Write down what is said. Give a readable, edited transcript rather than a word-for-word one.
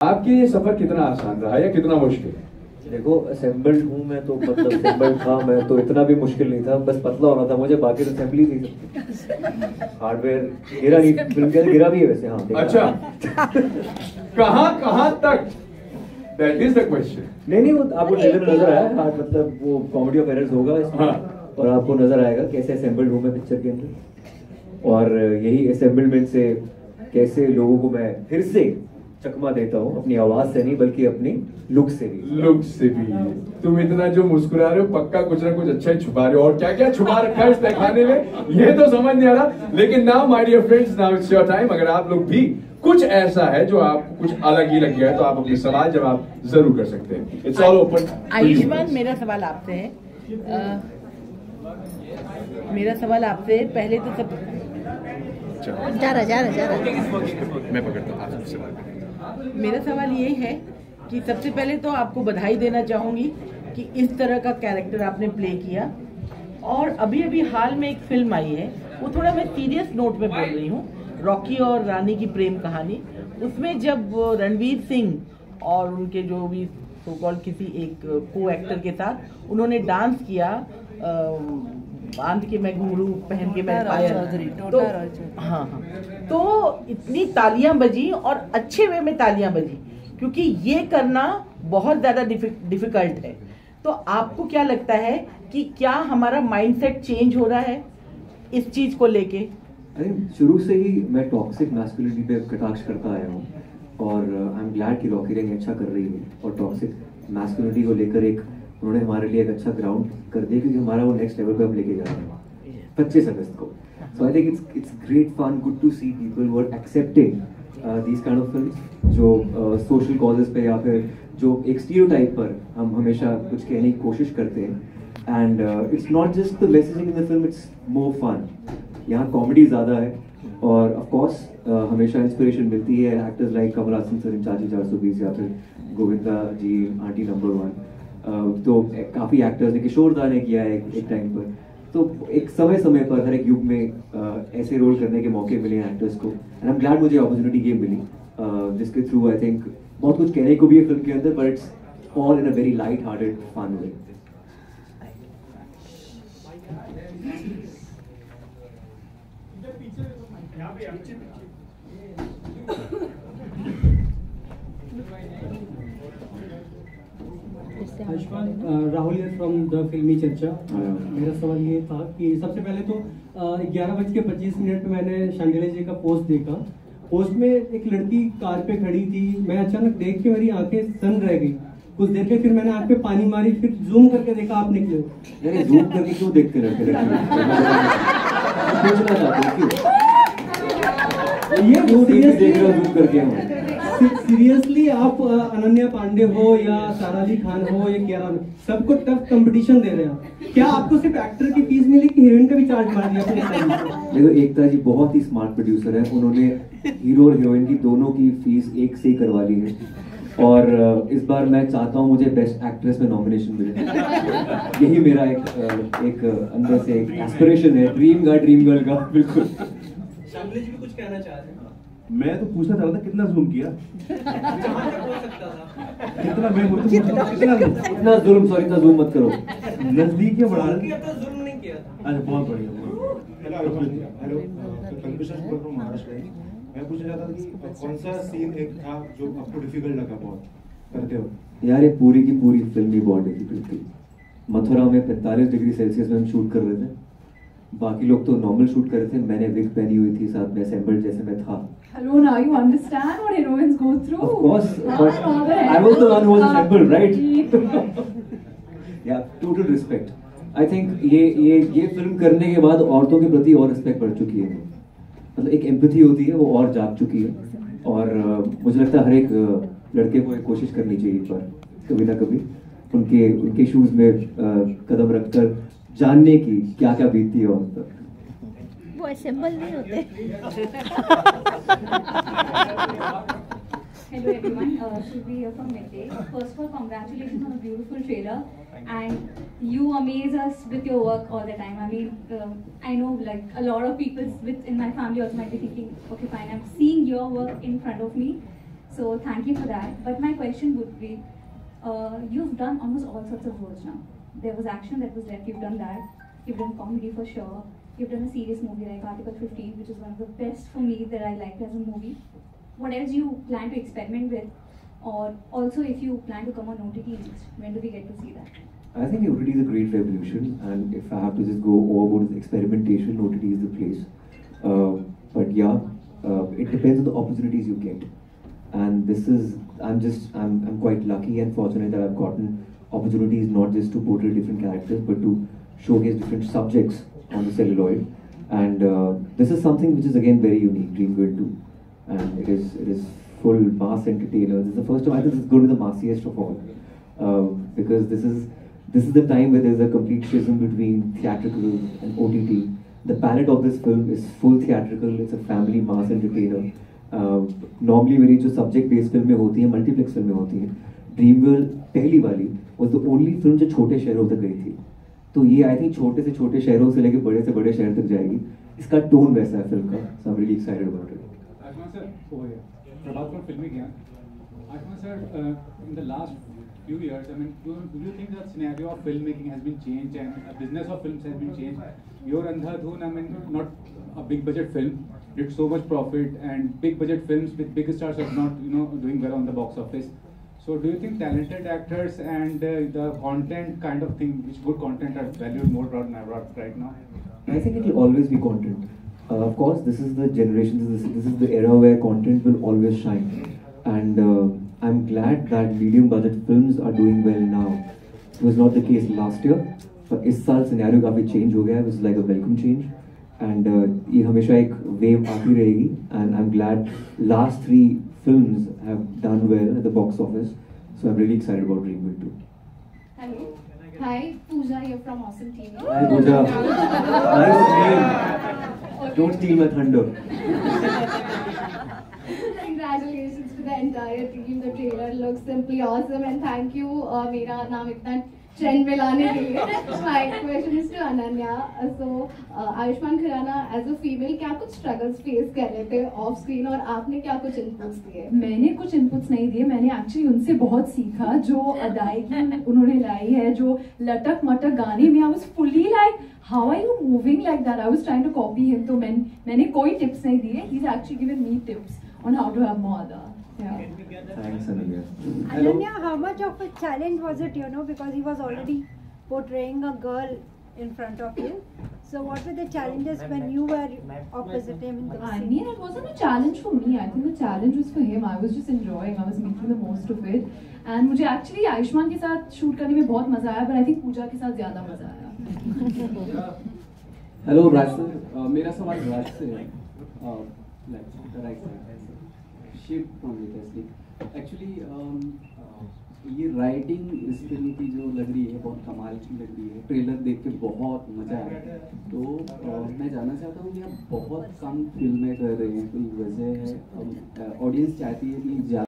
आपके लिए सफर कितना आसान रहा या कितना मुश्किल? देखो असेंबल्ड हूँ मैं तो मतलब असेंबल्ड था मैं तो इतना भी मुश्किल नहीं था, बस पतला होना था मुझे, बाकी तो असेंबली थी। हार्डवेयर गिरा नहीं, फिल्म के अंदर गिरा भी है वैसे। हाँ अच्छा कहाँ तक? That is the question. नहीं वो आपको ट्रेलर नजर आया हार्ड, मतलब वो कॉमेडी ऑफ एरर्स होगा इसमें। हाँ। और आपको नजर आएगा कैसे असेंबल्ड हूँ मैं पिक्चर के अंदर, और यही असेंबलमेंट से कैसे लोगों को मैं फिर से चकमा देता हूँ, अपनी आवाज से नहीं बल्कि अपनी लुक से भी। तुम इतना जो मुस्कुरा रहे हो पक्का कुछ ना कुछ अच्छा ही छुपा रहे हो, और क्या क्या छुपा रखा है इस तहखाने में ये तो समझ नहीं आ रहा। लेकिन now my dear friends, now it's your time. अगर आप लोग भी कुछ ऐसा है जो आपको कुछ अलग ही लग गया है तो आप अपने सवाल जवाब जरूर कर सकते हैं। It's all open. आयुष्मान, मेरा सवाल आपसे है। मेरा सवाल आपसे पहले तो सब जा रहा मैं पकड़ता हूँ आपसे सवाल। मेरा सवाल ये है कि सबसे पहले तो आपको बधाई देना चाहूंगी कि इस तरह का कैरेक्टर आपने प्ले किया। और अभी हाल में एक फिल्म आई है, वो थोड़ा मैं सीरियस नोट में बोल रही हूँ, रॉकी और रानी की प्रेम कहानी। उसमें जब रणवीर सिंह और उनके जो भी सो कॉल्ड किसी एक को एक्टर के साथ उन्होंने डांस किया, बांध के मैं घुंघरू पहन के मैं तो हाँ तो इतनी तालियां बजी और अच्छे वे में तालियां बजी, क्योंकि ये करना बहुत ज्यादा डिफिकल्ट है। तो आपको क्या लगता है कि क्या हमारा माइंडसेट चेंज हो रहा है इस चीज को लेके? अरे शुरू से ही मैं टॉक्सिक मैस्कुलिनिटी पे कटाक्ष करता आया हूँ, और आई एम ग्लैड कि रॉकी रैंग अच्छा कर रही है और टॉक्सिक मैस्कुलिनिटी को लेकर एक उन्होंने हमारे लिए एक अच्छा ग्राउंड कर दिया, क्योंकि हमारा वो नेक्स्ट लेवल पे हम लेके जा रहे हैं 25 अगस्त को। So I think it's great fun, good to see people who are accepting these kind of films जो सोशल कॉजेस पे या फिर जो एक स्टीरियोटाइप पर हम हमेशा कुछ कहने की कोशिश करते हैं। And it's not just the messaging in the film, it's more fun. यहाँ कॉमेडी ज़्यादा है और ऑफ कोर्स हमेशा इंस्पिरेशन मिलती है actors like Kamal Haasan sir, Chachi 420 या फिर गोविंदा जी, आंटी नंबर 1। तो काफ़ी एक्टर्स ने, किशोर दा ने किया है एक टाइम पर। तो एक समय पर हर एक युग में ऐसे रोल करने के मौके मिले हैं एक्टर्स को, एंड आई एम ग्लैड मुझे अपॉर्चुनिटी ये मिली जिसके थ्रू आई थिंक बहुत कुछ कहने को भी है फिल्म के अंदर, but it's all in a very light hearted fun way. Ayushmann, Rahul है फ्रॉम द फिल्मी चर्चा। मेरा सवाल ये था कि सबसे पहले तो 11:25 पे मैंने शांडिल्य जी का पोस्ट देखा। पोस्ट में एक लड़की कार पे खड़ी थी, मैं अचानक देख के मेरी आंखें सन रह गई। कुछ देर के फिर मैंने आंख पे पानी मारी, फिर जूम करके देखा आप निकले। अरे जूम करके क्यों देखते रहते ये देख रहा जूम करके। सीरियसली आप अनन्या पांडे हो या सारा अली खान हो या कियारा, सबको टफ कंपटीशन दे रहे हैं। क्या आपको सिर्फ एक्टर की फीस मिली कि हीरोइन का भी चार्ज मार दिया? देखो एकता जी बहुत ही स्मार्ट प्रोड्यूसर है, उन्होंने हीरो और हीरोइन की दोनों की फीस एक से ही करवा ली है। और इस बार मैं चाहता हूँ मुझे बेस्ट एक्ट्रेस में नॉमिनेशन मिले। यही मेरा एक अंदर से एक एस्पिरेशन है, ड्रीम गर्ल का। बिल्कुल। शामिल जी भी कुछ कहना चाह रहे हैं? मैं तो पूछना चाह रहा था कितना जूम किया? कितना मैं इतना जुल्म, सॉरी इतना जूम मत करो। नजदीक या बढ़ा रहे? जुल्म नहीं किया। अच्छा बहुत बढ़िया। हेलो महाराष्ट्र। मैं पूछना चाहता था कि कौन सा सीन एक था जो आपको डिफिकल्ट लगा बहुत करते हो? यार ये पूरी की पूरी फिल्म ही बहुत डिफिकल्ट थी। मथुरा में 45 डिग्री सेल्सियस में हम शूट कर रहे थे, बाकी लोग तो नॉर्मल शूट कर रहे थे, मैंने विग पहनी हुई थी, साथ में असेंबल्ड जैसे मैं था। Hello, now you understand what heroines go through. Of course, but I was the one who was assembled, right? Yeah, total respect. I think ये फिल्म करने के बाद औरतों के प्रति और रिस्पेक्ट बढ़ चुकी है, मतलब एक एम्पैथी होती है वो और जाग चुकी है। और मुझे लगता है हर एक लड़के को एक कोशिश करनी चाहिए एक बार कभी ना कभी उनके शूज में कदम रखकर जानने की क्या क्या बीतती है औरत पर। वो असेंबल नहीं होते। Hello everyone, Shruti here from Midday. First of all, congratulations on a beautiful trailer, and you amaze us with your work all the time. I mean, I know like a lot of people in my family also might be thinking, okay fine, I'm seeing your work in front of me. So thank you for that. But my question would be, you've done almost all sorts of roles now. There was action that was left, you've done that. You've done comedy for sure. You've done a serious movie like Article 15, which is one of the best for me that I liked as a movie. What else do you plan to experiment with? Or also if you plan to come on OTT next, when do we get to see that? I think OTT is a great revolution, and if I have to just go overboard with experimentation, OTT is the place. But yeah, it depends on the opportunities you get. And this is, I'm quite lucky and fortunate that I've gotten opportunities not just to portray different characters, but to showcase different subjects on the celluloid. And this is something which is again very unique, Dreamworld 2. And it is full mass entertainer. This is the first time I think this is going to be the massiest of all. Because this is the time where there's a complete schism between theatrical and OTT. The palette of this film is full theatrical, it's a family mass entertainer. Normally मेरी जो subject based फिल्में होती हैं, multiplex फिल्में होती हैं, Dreamworld पहली वाली was the only film जो छोटे शहरों तक गई थी. तो ये I think छोटे से छोटे शहरों से लेके बड़े से बड़े शहर तक जाएगी. इसका टोन वैसा है फिल्म का, so I'm really excited about it. Ayushmann sir, over here. Prabhat from Filming. Ayushmann sir, in the last few years, I mean, do you think that scenario of filmmaking has been changed and business of films has been changed? Your Andhadhun, I mean, not a big budget film, did so much profit, and big budget films with big stars are not, doing well on the box office. So do you think talented actors and the content kind of thing, which good content are valued more right now? I think it will always be content. Of course, this is the generation, this is the era where content will always shine. And I'm glad that medium budget films are doing well now. It was not the case last year, but इस साल scenario काफी change हो गया है, which is like a welcome change. And ये हमेशा एक wave आती रहेगी. And I'm glad last 3 films have done well at the box office. So I'm really excited about Dreamworld 2. Hello. Hi, Pooja here from Awesome TV. Hi Pooja. Nice name. Don't steal my thunder. Congratulations to the entire team. The trailer looks simply awesome, and thank you. मेरा नाम इतना trend में लाने के लिए. My question is to Ananya. So Ayushman Khurana as a female क्या कुछ struggles face कर रहे थे off screen, और आपने क्या कुछ inputs दिए? मैंने कुछ inputs नहीं दिए. मैंने actually उनसे बहुत सीखा. जो अदायगी उन्होंने लाई है, जो लटक मटक गाने में, I was fully like, how are you moving like that? I was trying to copy him. तो मैंने कोई tips नहीं दिए. He's actually given me tips on how to have more other. Yeah. Thanks, Ananya. Ananya, how much of a challenge was it, because he was already portraying a girl in front of you. So what were the challenges when you were opposite him in the scene? I mean, it wasn't a challenge for me. I think the challenge was for him. I was just enjoying. I was making the most of it. And मुझे actually Ayushman के साथ shoot करने में बहुत मजा आया, but I think पूजा के साथ ज़्यादा मजा आया. Hello, Raj sir. मेरा सवाल राज से है. Shiv from Vitesli. Actually, ये राइटिंग इस फिल्म की जो लग रही है बहुत कमाल की लग रही है. ट्रेलर देख के बहुत मजा आया. तो मैं जानना चाहता हूँ कि आप बहुत कम फिल्में कर रहे हैं, कोई वजह है? ऑडियंस चाहती है कि